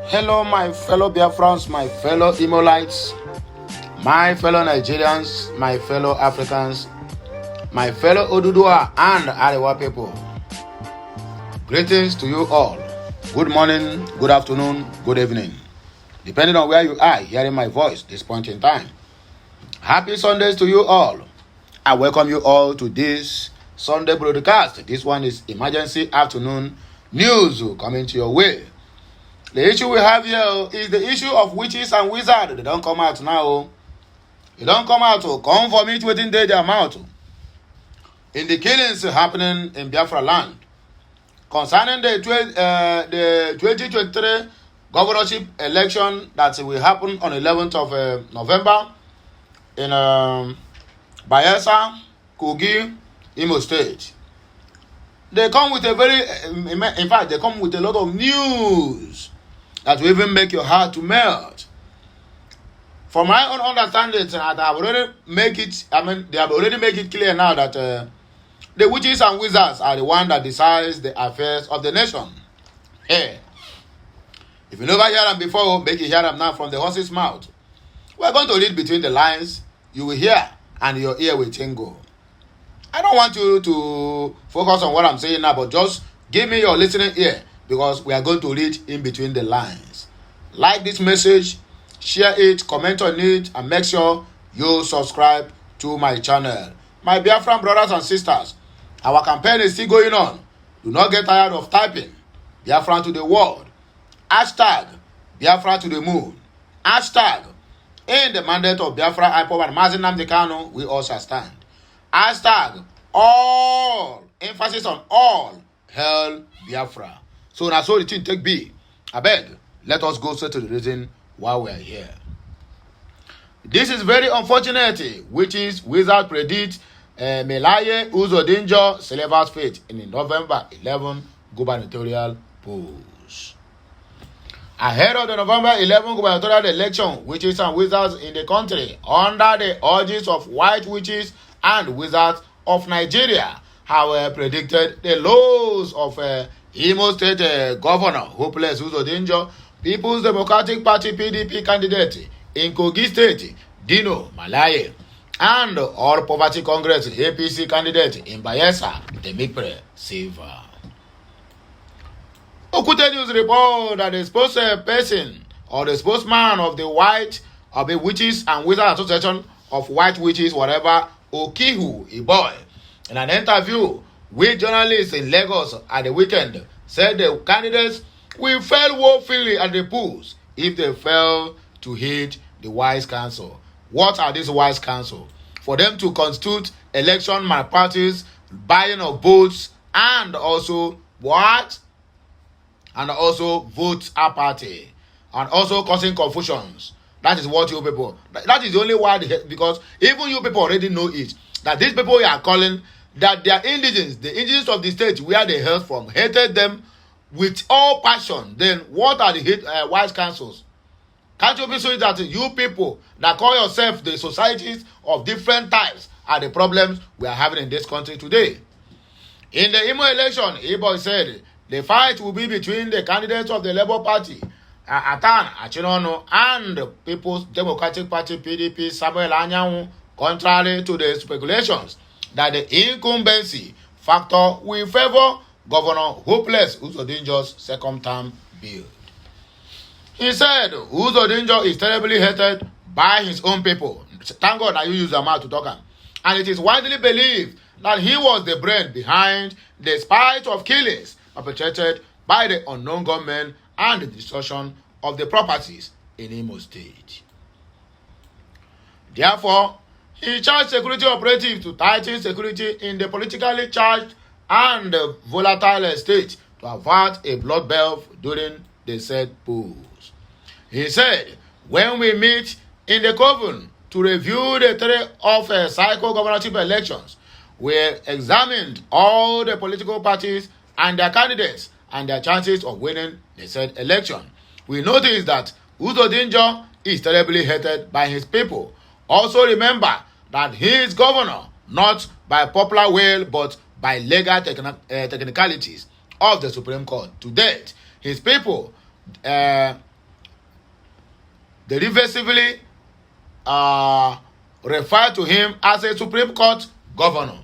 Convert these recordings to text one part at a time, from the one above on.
Hello, my fellow Biafrans, my fellow Imolites, my fellow Nigerians, my fellow Africans, my fellow Odudua and Arewa people. Greetings to you all. Good morning, good afternoon, good evening. Depending on where you are hearing my voice this point in time. Happy Sundays to you all. I welcome you all to this Sunday broadcast. This one is emergency afternoon news coming to your way. The issue we have here is the issue of witches and wizards. They don't come out now. They don't come out to come for me within their mouth. In the killings happening in Biafra land. Concerning the 2023 governorship election that will happen on 11th of November in Bayelsa, Kogi, Imo State. They come with a they come with a lot of news that will even make your heart to melt. From my own understanding, they have already made it clear now that the witches and wizards are the one that decides the affairs of the nation. Hey, if you never hear them before, make you hear them now from the horse's mouth. We are going to read between the lines. You will hear, and your ear will tingle. I don't want you to focus on what I'm saying now, but just give me your listening ear, because we are going to read in between the lines. Like this message, share it, comment on it, and make sure you subscribe to my channel. My Biafran brothers and sisters, our campaign is still going on. Do not get tired of typing Biafran to the world. Hashtag Biafra to the moon. Hashtag in the mandate of Biafra IPOB and Mazi Nnamdi Kanu, we all shall stand. Hashtag all, emphasis on all, hell Biafra. So now so the thing take be. I beg, let us go straight to the reason why we are here. This is very unfortunate, which is wizard predict Melaye Uzodinjo Silver's fate in the November 11 gubernatorial polls. Ahead of the November 11 gubernatorial election, witches and wizards in the country, under the urges of white witches and wizards of Nigeria, have predicted the lows of Imo State Governor Hopeless Uzodinjo, People's Democratic Party PDP candidate in Kogi State, Dino Malaye, and All Poverty Congress APC candidate in Bayelsa, Temipre Silva. Okute News report that the spokesperson or the spokesman of the Witches and Wizards Association of White Witches, whatever, Okihu Iboy, in an interview with journalists in Lagos at the weekend, said the candidates will fail woefully at the polls if they fail to heed the wise counsel. What are these wise counsel? For them to constitute election malpractice, buying of votes, and also what? And also vote apathy, and also causing confusions. That is what you people, that is the only word, because even you people already know it, that these people you are calling, that they are indigents, the indigents of the state where they hail from, hated them with all passion. Then what are the wise counsels? Can't you be sure that you people that call yourself the societies of different types are the problems we are having in this country today? In the Imo election, Iboy said the fight will be between the candidates of the Labour Party, Atan Achinono, and the People's Democratic Party PDP, Samuel Anyanwu, contrary to the speculations that the incumbency factor will favor Governor Hopeless Uzodinjo's second term bid. He said Uzodinjo is terribly hated by his own people. Thank God that you use your mouth to talk. And it is widely believed that he was the brain behind the spate of killings perpetrated by the unknown gunmen and the destruction of the properties in Imo State. Therefore, he charged security operatives to tighten security in the politically charged and volatile state to avert a bloodbath during the said polls. He said, when we meet in the COVEN to review the three of cycle governorship elections, we examined all the political parties and their candidates and their chances of winning the said election. We noticed that Uzodinjo is terribly hated by his people. Also remember that he is governor not by popular will but by legal technicalities of the Supreme Court. To date, his people They evasively refer to him as a Supreme Court governor.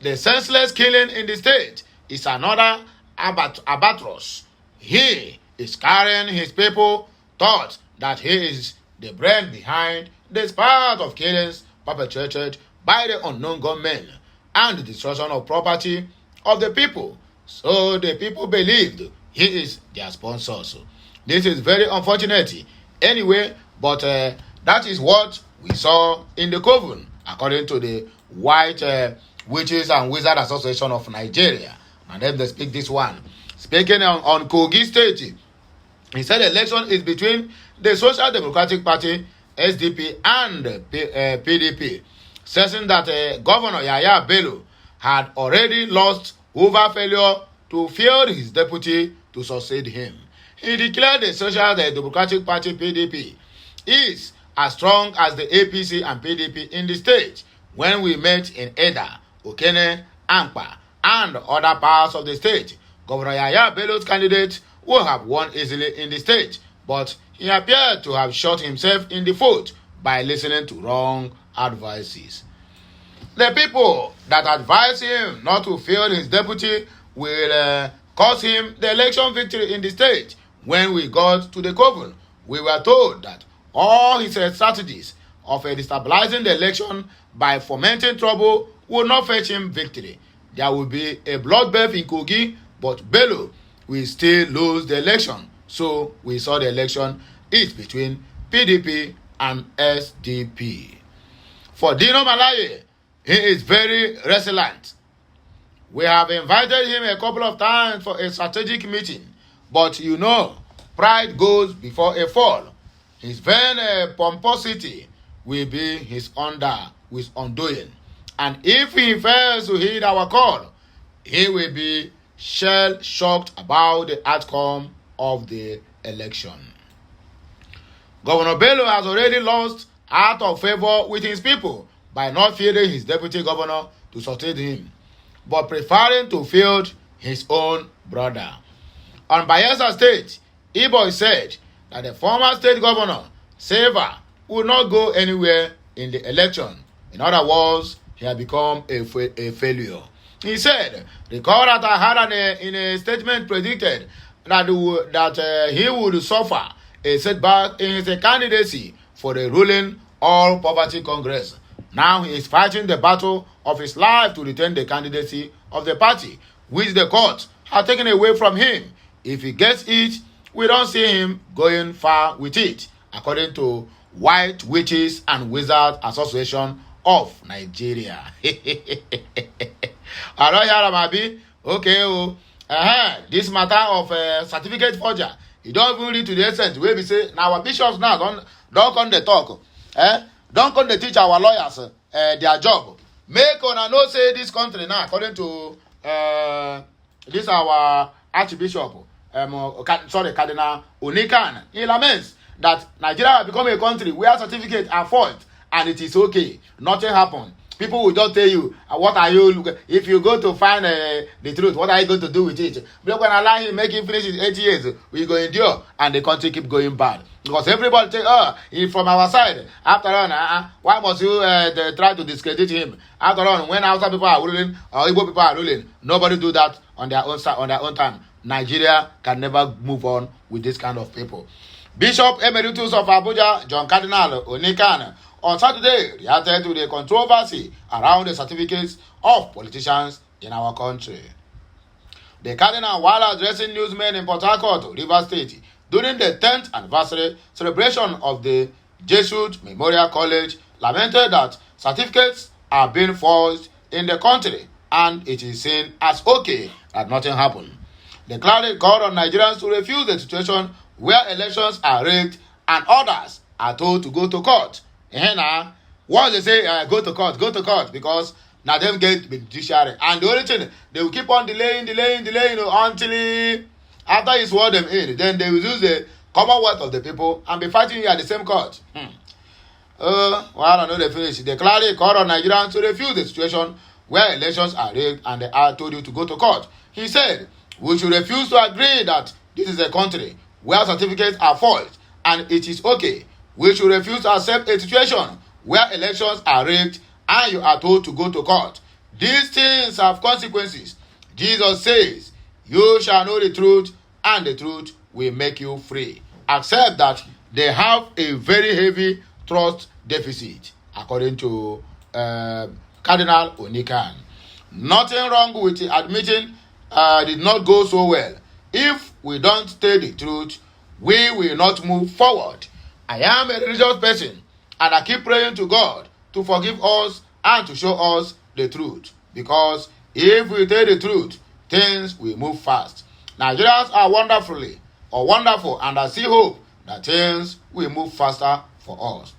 The senseless killing in the state is another albatross. He is carrying his people thought that he is the brain behind the spate of killings perpetrated by the unknown gunmen and the destruction of property of the people. So the people believed he is their sponsor. So this is very unfortunate anyway, but that is what we saw in the Coven, according to the White Witches and Wizard Association of Nigeria. And then they speak this one. Speaking on Kogi State, he said the election is between the Social Democratic Party, SDP, and PDP, stressing that Governor Yahaya Bello had already lost over failure to field his deputy to succeed him. He declared the Social Democratic Party, PDP, is as strong as the APC and PDP in the state. When we met in Eda, Okene, Ampa, and other parts of the state, Governor Yahaya Bello's candidate would have won easily in the state, but he appeared to have shot himself in the foot by listening to wrong advices. The people that advised him not to field his deputy will cost him the election victory in the state. When we got to the Coven, we were told that all his strategies of destabilizing the election by fomenting trouble will not fetch him victory. There will be a bloodbath in Kogi, but Bello will still lose the election. So we saw the election is between PDP and SDP. For Dino Malaye, he is very resilient. We have invited him a couple of times for a strategic meeting, but you know, pride goes before a fall. His vain pomposity will be his undoing. And if he fails to heed our call, he will be shell-shocked about the outcome of the election. Governor Bello has already lost out of favor with his people by not fielding his deputy governor to succeed him, but preferring to field his own brother. On Bayelsa State, Iboy said that the former state governor, Seva, would not go anywhere in the election. In other words, he had become a failure. He said, recall that I had in a statement predicted that he would suffer a setback in his candidacy for the ruling All Poverty Congress. Now he is fighting the battle of his life to retain the candidacy of the party, which the court had taken away from him. If he gets it, we don't see him going far with it, according to White Witches and Wizard Association of Nigeria. Okay, this matter of certificate forger, you don't even read to the essence where we say, now our bishops now don't come to talk. Don't come to teach our lawyers their job. Make una know say this country now, according to this our Archbishop, Cardinal Onikan, he laments that Nigeria has become a country where certificates are forged and it is okay. Nothing happened. People will just tell you, what are you, if you go to find the truth, what are you going to do with it? We're going to allow him, make him finish his 8 years. We go endure, and the country keep going bad. Because everybody say, he's from our side. After all, why must you try to discredit him? After all, when outside people are ruling, or Igbo people are ruling, nobody do that on their own side, on their own time. Nigeria can never move on with this kind of people. Bishop Emeritus of Abuja, John Cardinal Onikan, on Saturday reacted to the controversy around the certificates of politicians in our country. The Cardinal, while addressing newsmen in Port Harcourt, Rivers State, during the 10th anniversary celebration of the Jesuit Memorial College, lamented that certificates are being forged in the country and it is seen as okay that nothing happened. The clergy called on Nigerians to refuse the situation where elections are rigged and others are told to go to court. Once they say go to court, because now them get the judiciary, and the only thing they will keep on delaying until after he swore them in, then they will use the commonwealth of the people and be fighting you at the same court. Well, I don't know they finish. The clergy called on Nigerians to refuse the situation where elections are rigged and they are told you to go to court. He said, we should refuse to agree that this is a country where certificates are forged and it is okay. We should refuse to accept a situation where elections are rigged and you are told to go to court. These things have consequences. Jesus says, you shall know the truth, and the truth will make you free. Except that they have a very heavy trust deficit, according to Cardinal Onikan. Nothing wrong with admitting did not go so well. If we don't tell the truth, we will not move forward. I am a religious person, and I keep praying to God to forgive us and to show us the truth. Because if we tell the truth, things will move fast. Nigerians are wonderful, and I see hope that things will move faster for us.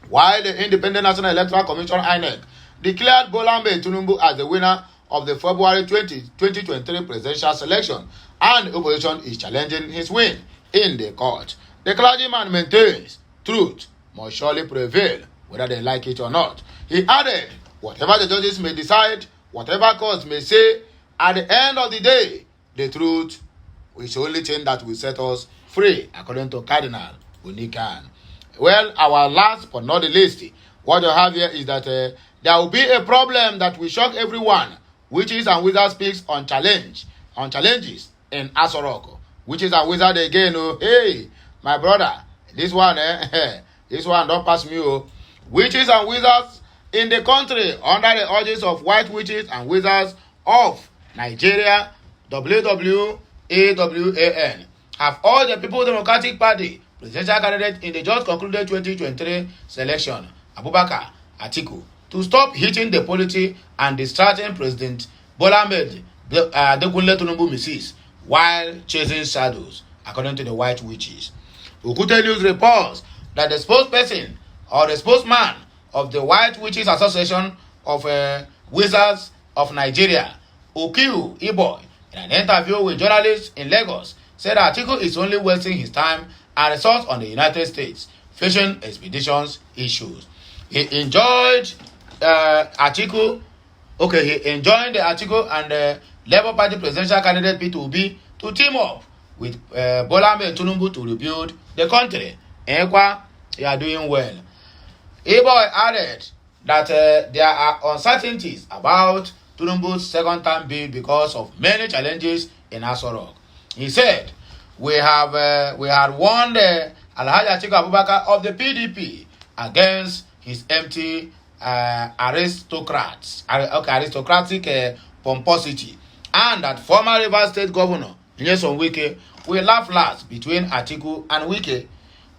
While the Independent National Electoral Commission (INEC) declared Bola Tinubu as the winner of the February 2023 presidential selection, and the opposition is challenging his win in the court, the clergyman maintains truth must surely prevail, whether they like it or not. He added, whatever the judges may decide, whatever courts may say, at the end of the day, the truth is the only thing that will set us free, according to Cardinal Onikan. Well, our last but not the least, what you have here is that there will be a problem that will shock everyone. Witches and Wizards speaks on challenges in Aso Rock. Witches and Wizards again, oh, hey, my brother, this one, this one don't pass me, oh. Witches and Wizards in the country under the urges of white witches and wizards of Nigeria, WWAWAN, have urged the People's Democratic Party presidential candidate in the just concluded 2023 selection, Abubakar Atiku, to stop hitting the polity and distracting President Bola Tinubu misses while chasing shadows, according to the white witches. Okute News reports that the spokesperson or the spokesman of the White Witches Association of Wizards of Nigeria, Okiu Iboy, in an interview with journalists in Lagos, said Atiku is only wasting his time and resources on the United States, fishing expeditions issues. He enjoined the Atiku and the Labour Party presidential candidate P2B to team up with Bola Tinubu to rebuild the country. Ekwa, you are doing well. Iboy added that there are uncertainties about Tinubu's second-term bid because of many challenges in Aso Rock. He said, we had warned Alhaji Atiku Abubakar of the PDP against his empty aristocratic pomposity, and that former Rivers State Governor Nyesom Wike will laugh last between Atiku and Wike,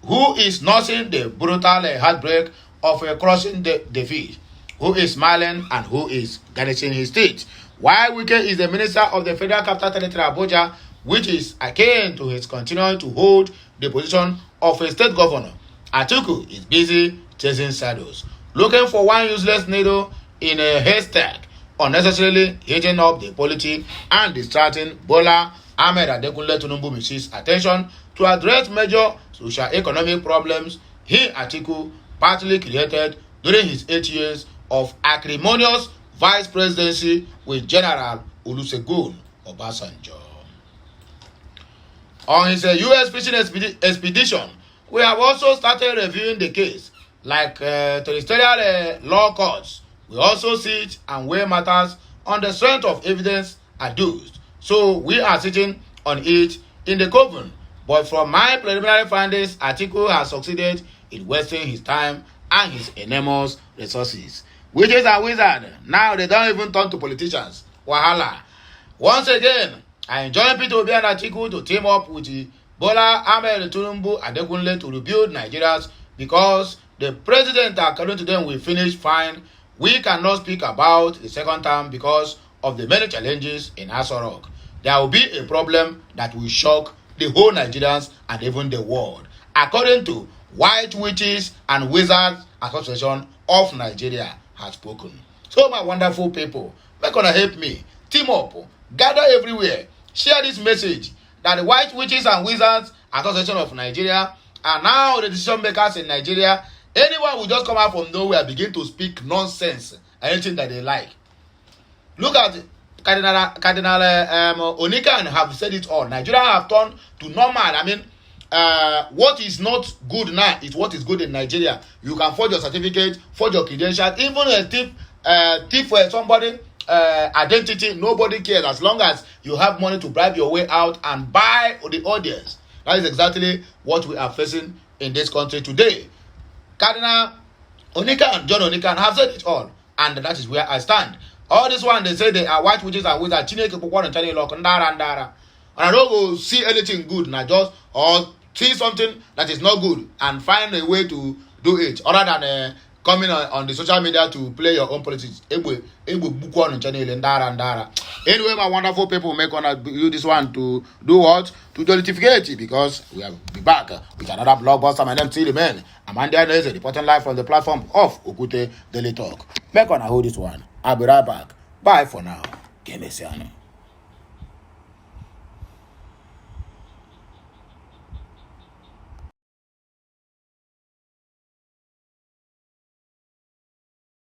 who is nursing the brutal heartbreak of a crushing defeat, who is smiling and who is garnishing his teeth. While Wike is the minister of the Federal Capital Territory Abuja, which is akin to his continuing to hold the position of a state governor, Atiku is busy chasing shadows, looking for one useless needle in a haystack, unnecessarily heating up the polity and distracting Bola Ahmed Adekunle Tinubu misses attention to address major socio-economic problems he, Atiku, partly created during his 8 years of acrimonious vice presidency with General Olusegun Obasanjo. On his U.S. fishing expedition, we have also started reviewing the case. Like terrestrial law courts, we also sit and weigh matters on the strength of evidence adduced. So we are sitting on it in the COVEN. But from my preliminary findings, Atiku has succeeded in wasting his time and his enormous resources. Witches and wizards, now they don't even turn to politicians. Wahala. Once again, I enjoin P2B and Atiku to team up with Bola Ahmed Tinubu Adekunle to rebuild Nigeria's, because the president, according to them, will finish fine. We cannot speak about the second term because of the many challenges in Aso Rock. There will be a problem that will shock the whole Nigerians and even the world, according to White Witches and Wizards Association of Nigeria has spoken. So my wonderful people, make gonna help me. Team up, gather everywhere, share this message that the White Witches and Wizards Association of Nigeria are now the decision makers in Nigeria. Anyone will just come out from nowhere, begin to speak nonsense, anything that they like. Look at Cardinal Onikan have said it all. Nigeria have turned to normal. I mean, what is not good now is what is good in Nigeria. You can forge your certificate, forge your credentials, even a tip for somebody identity. Nobody cares as long as you have money to bribe your way out and buy the audience. That is exactly what we are facing in this country today. Cardinal Onika and John Onika have said it all, and that is where I stand. All this one, they say they are white witches and wizards. And I don't go see anything good, and I just or see something that is not good and find a way to do it, other than coming on the social media to play your own politics. Anyway, my wonderful people, make on use this one to do what? To jollificate, because we will be back with another blockbuster. My name is Tilly Man. I'm Andy Anese, reporting live from the platform of Okute Daily Talk. Make on hold this one. I'll be right back. Bye for now. Give me